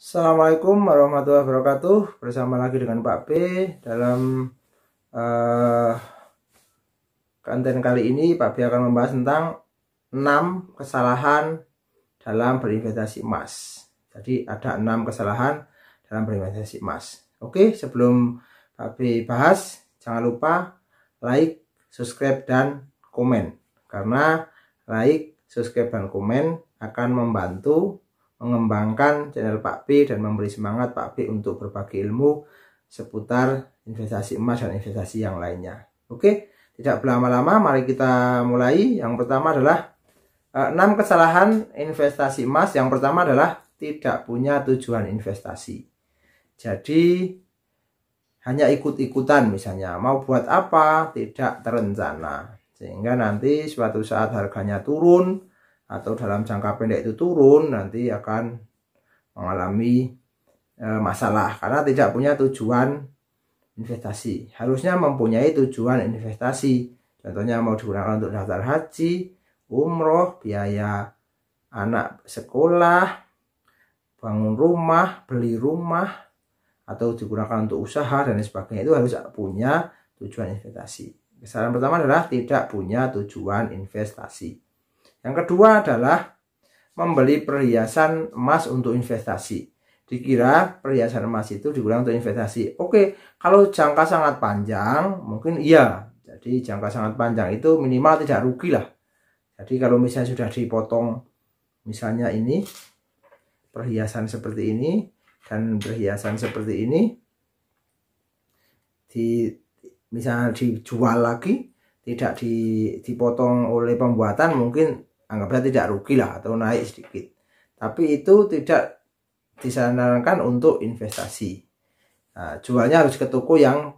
Assalamualaikum warahmatullahi wabarakatuh. Bersama lagi dengan Pak B dalam konten kali ini. Pak B akan membahas tentang 6 kesalahan dalam berinvestasi emas. Jadi ada 6 kesalahan dalam berinvestasi emas. Oke, sebelum Pak B bahas, jangan lupa like, subscribe, dan komen. Karena like, subscribe, dan komen akan membantu mengembangkan channel Pak B dan memberi semangat Pak B untuk berbagi ilmu seputar investasi emas dan investasi yang lainnya. Oke, tidak berlama-lama, mari kita mulai. Yang pertama adalah 6 kesalahan investasi emas. Yang pertama adalah tidak punya tujuan investasi. Jadi hanya ikut-ikutan, misalnya mau buat apa tidak terencana, sehingga nanti suatu saat harganya turun atau dalam jangka pendek itu turun, nanti akan mengalami masalah karena tidak punya tujuan investasi. Harusnya mempunyai tujuan investasi. Contohnya mau digunakan untuk daftar haji, umroh, biaya anak sekolah, bangun rumah, beli rumah, atau digunakan untuk usaha dan sebagainya. Itu harus punya tujuan investasi. Kesalahan pertama adalah tidak punya tujuan investasi. Yang kedua adalah membeli perhiasan emas untuk investasi. Dikira perhiasan emas itu digunakan untuk investasi. Oke, kalau jangka sangat panjang mungkin iya. Jadi jangka sangat panjang itu minimal tidak rugi lah. Jadi kalau misalnya sudah dipotong, misalnya ini perhiasan seperti ini dan perhiasan seperti ini, misalnya dijual lagi, tidak dipotong oleh pembuatan, mungkin anggapnya tidak rugi lah atau naik sedikit. Tapi itu tidak disarankan untuk investasi. Nah, jualnya harus ke toko yang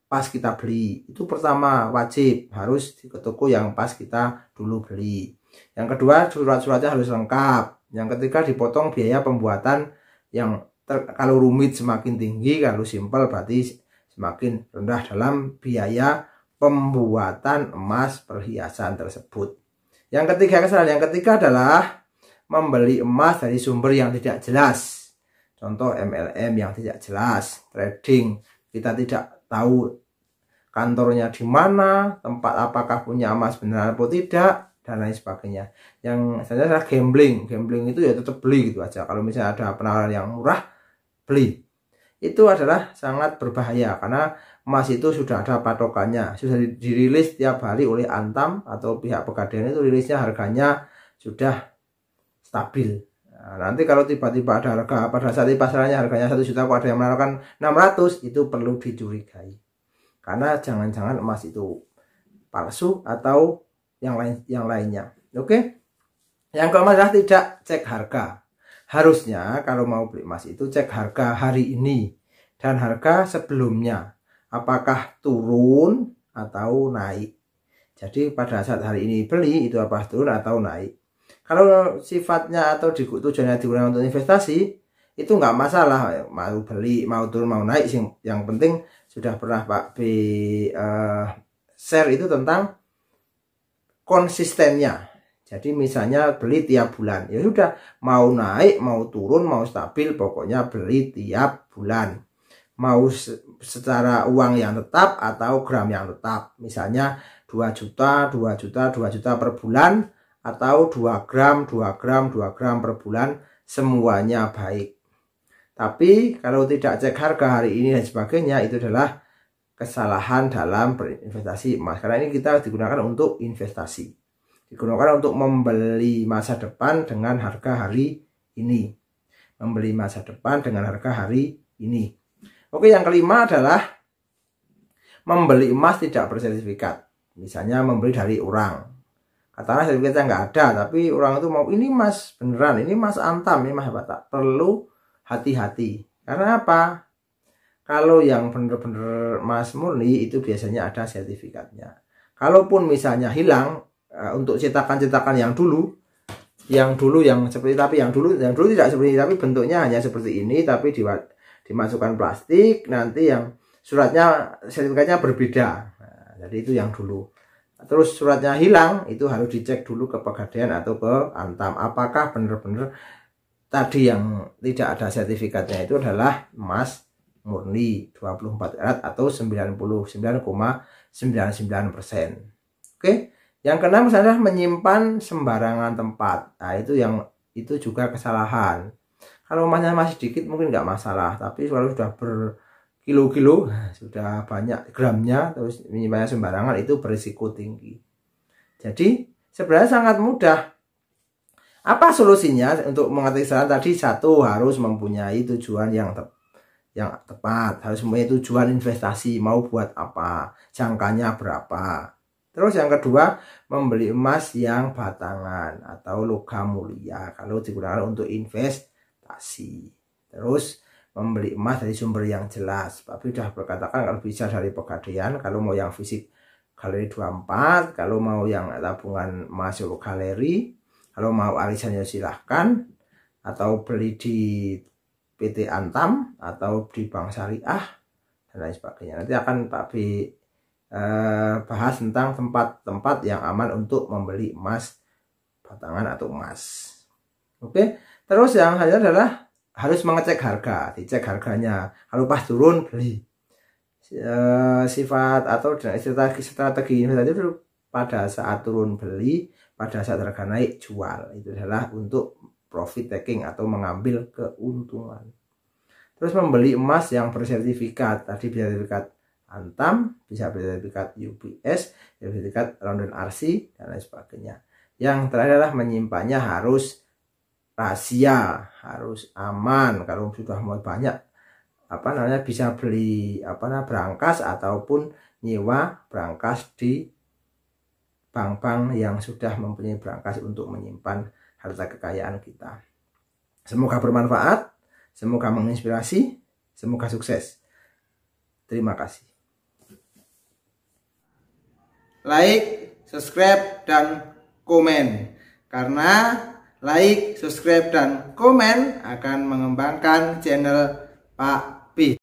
pas kita beli. Itu pertama, wajib harus ke toko yang pas kita dulu beli. Yang kedua, surat-suratnya harus lengkap. Yang ketiga, dipotong biaya pembuatan yang kalau rumit semakin tinggi, kalau simpel berarti semakin rendah dalam biaya pembuatan emas perhiasan tersebut. Yang ketiga, kesalahan yang ketiga adalah membeli emas dari sumber yang tidak jelas. Contoh MLM yang tidak jelas, trading, kita tidak tahu kantornya di mana, tempat apakah punya emas benar atau tidak, dan lain sebagainya. Yang saya adalah gambling itu ya tetap beli gitu aja. Kalau misalnya ada penawaran yang murah, beli. Itu adalah sangat berbahaya karena emas itu sudah ada patokannya, sudah dirilis tiap hari oleh Antam atau pihak Pegadaian, itu rilisnya harganya sudah stabil. Nah, nanti kalau tiba-tiba ada harga pada saat di pasarannya harganya 1 juta, kok ada yang menawarkan 600, itu perlu dicurigai. Karena jangan-jangan emas itu palsu atau yang lainnya. Oke. Yang keempat adalah tidak cek harga. Harusnya kalau mau beli emas itu cek harga hari ini dan harga sebelumnya. Apakah turun atau naik. Jadi pada saat hari ini beli itu apa turun atau naik. Kalau sifatnya atau tujuannya digunakan untuk investasi, itu nggak masalah. Mau beli, mau turun, mau naik. Yang penting sudah pernah Pak B share itu tentang konsistennya. Jadi misalnya beli tiap bulan, ya sudah, mau naik, mau turun, mau stabil, pokoknya beli tiap bulan. Mau secara uang yang tetap atau gram yang tetap, misalnya 2 juta, 2 juta, 2 juta per bulan, atau 2 gram, 2 gram, 2 gram per bulan, semuanya baik. Tapi kalau tidak cek harga hari ini dan sebagainya, itu adalah kesalahan dalam berinvestasi emas. Karena ini kita digunakan untuk investasi, digunakan untuk membeli masa depan dengan harga hari ini, membeli masa depan dengan harga hari ini. Oke, yang kelima adalah membeli emas tidak bersertifikat. Misalnya membeli dari orang, katakanlah sertifikatnya nggak ada, tapi orang itu mau ini emas beneran, ini emas Antam, ini emas apa, tak perlu hati-hati. Karena apa? Kalau yang bener-bener emas murni itu biasanya ada sertifikatnya. Kalaupun misalnya hilang, untuk cetakan-cetakan yang dulu yang seperti, tapi yang dulu tidak seperti, tapi bentuknya hanya seperti ini, tapi dimasukkan plastik, nanti yang suratnya sertifikatnya berbeda. Nah, jadi itu yang dulu. Terus suratnya hilang, itu harus dicek dulu ke Pegadaian atau ke Antam, apakah benar-benar tadi yang tidak ada sertifikatnya itu adalah emas murni 24 karat atau 99,99%. Oke. Yang keenam adalah menyimpan sembarangan tempat. Nah, itu juga kesalahan. Kalau emasnya masih sedikit mungkin nggak masalah, tapi kalau sudah berkilo-kilo, sudah banyak gramnya, terus menyimpannya sembarangan, itu berisiko tinggi. Jadi sebenarnya sangat mudah. Apa solusinya untuk mengatasi kesalahan tadi? Satu, harus mempunyai tujuan yang tepat, harus mempunyai tujuan investasi, mau buat apa, jangkanya berapa. Terus yang kedua, membeli emas yang batangan atau logam mulia kalau digunakan untuk investasi. Terus membeli emas dari sumber yang jelas. Tapi sudah berkatakan kalau bisa dari Pegadaian, kalau mau yang fisik Galeri 24, kalau mau yang tabungan emas galeri, kalau mau arisannya silahkan, atau beli di PT Antam atau di Bank Syariah dan lain sebagainya. Nanti akan Pak B bahas tentang tempat-tempat yang aman untuk membeli emas batangan atau emas. Oke, terus yang hanya adalah harus mengecek harga, dicek harganya. Kalau pas turun beli. Sifat atau strategi investasi itu pada saat turun beli, pada saat harga naik jual. Itu adalah untuk profit taking atau mengambil keuntungan. Terus membeli emas yang bersertifikat, tadi sertifikat Antam, bisa sertifikat UBS, sertifikat London RC dan lain sebagainya. Yang terakhir adalah menyimpannya harus rahasia, harus aman. Kalau sudah mau banyak bisa beli berangkas ataupun nyewa berangkas di bank-bank yang sudah mempunyai berangkas untuk menyimpan harta kekayaan kita. Semoga bermanfaat, semoga menginspirasi, semoga sukses. Terima kasih. Like, subscribe, dan komen. Karena like, subscribe, dan komen akan mengembangkan channel Pak B.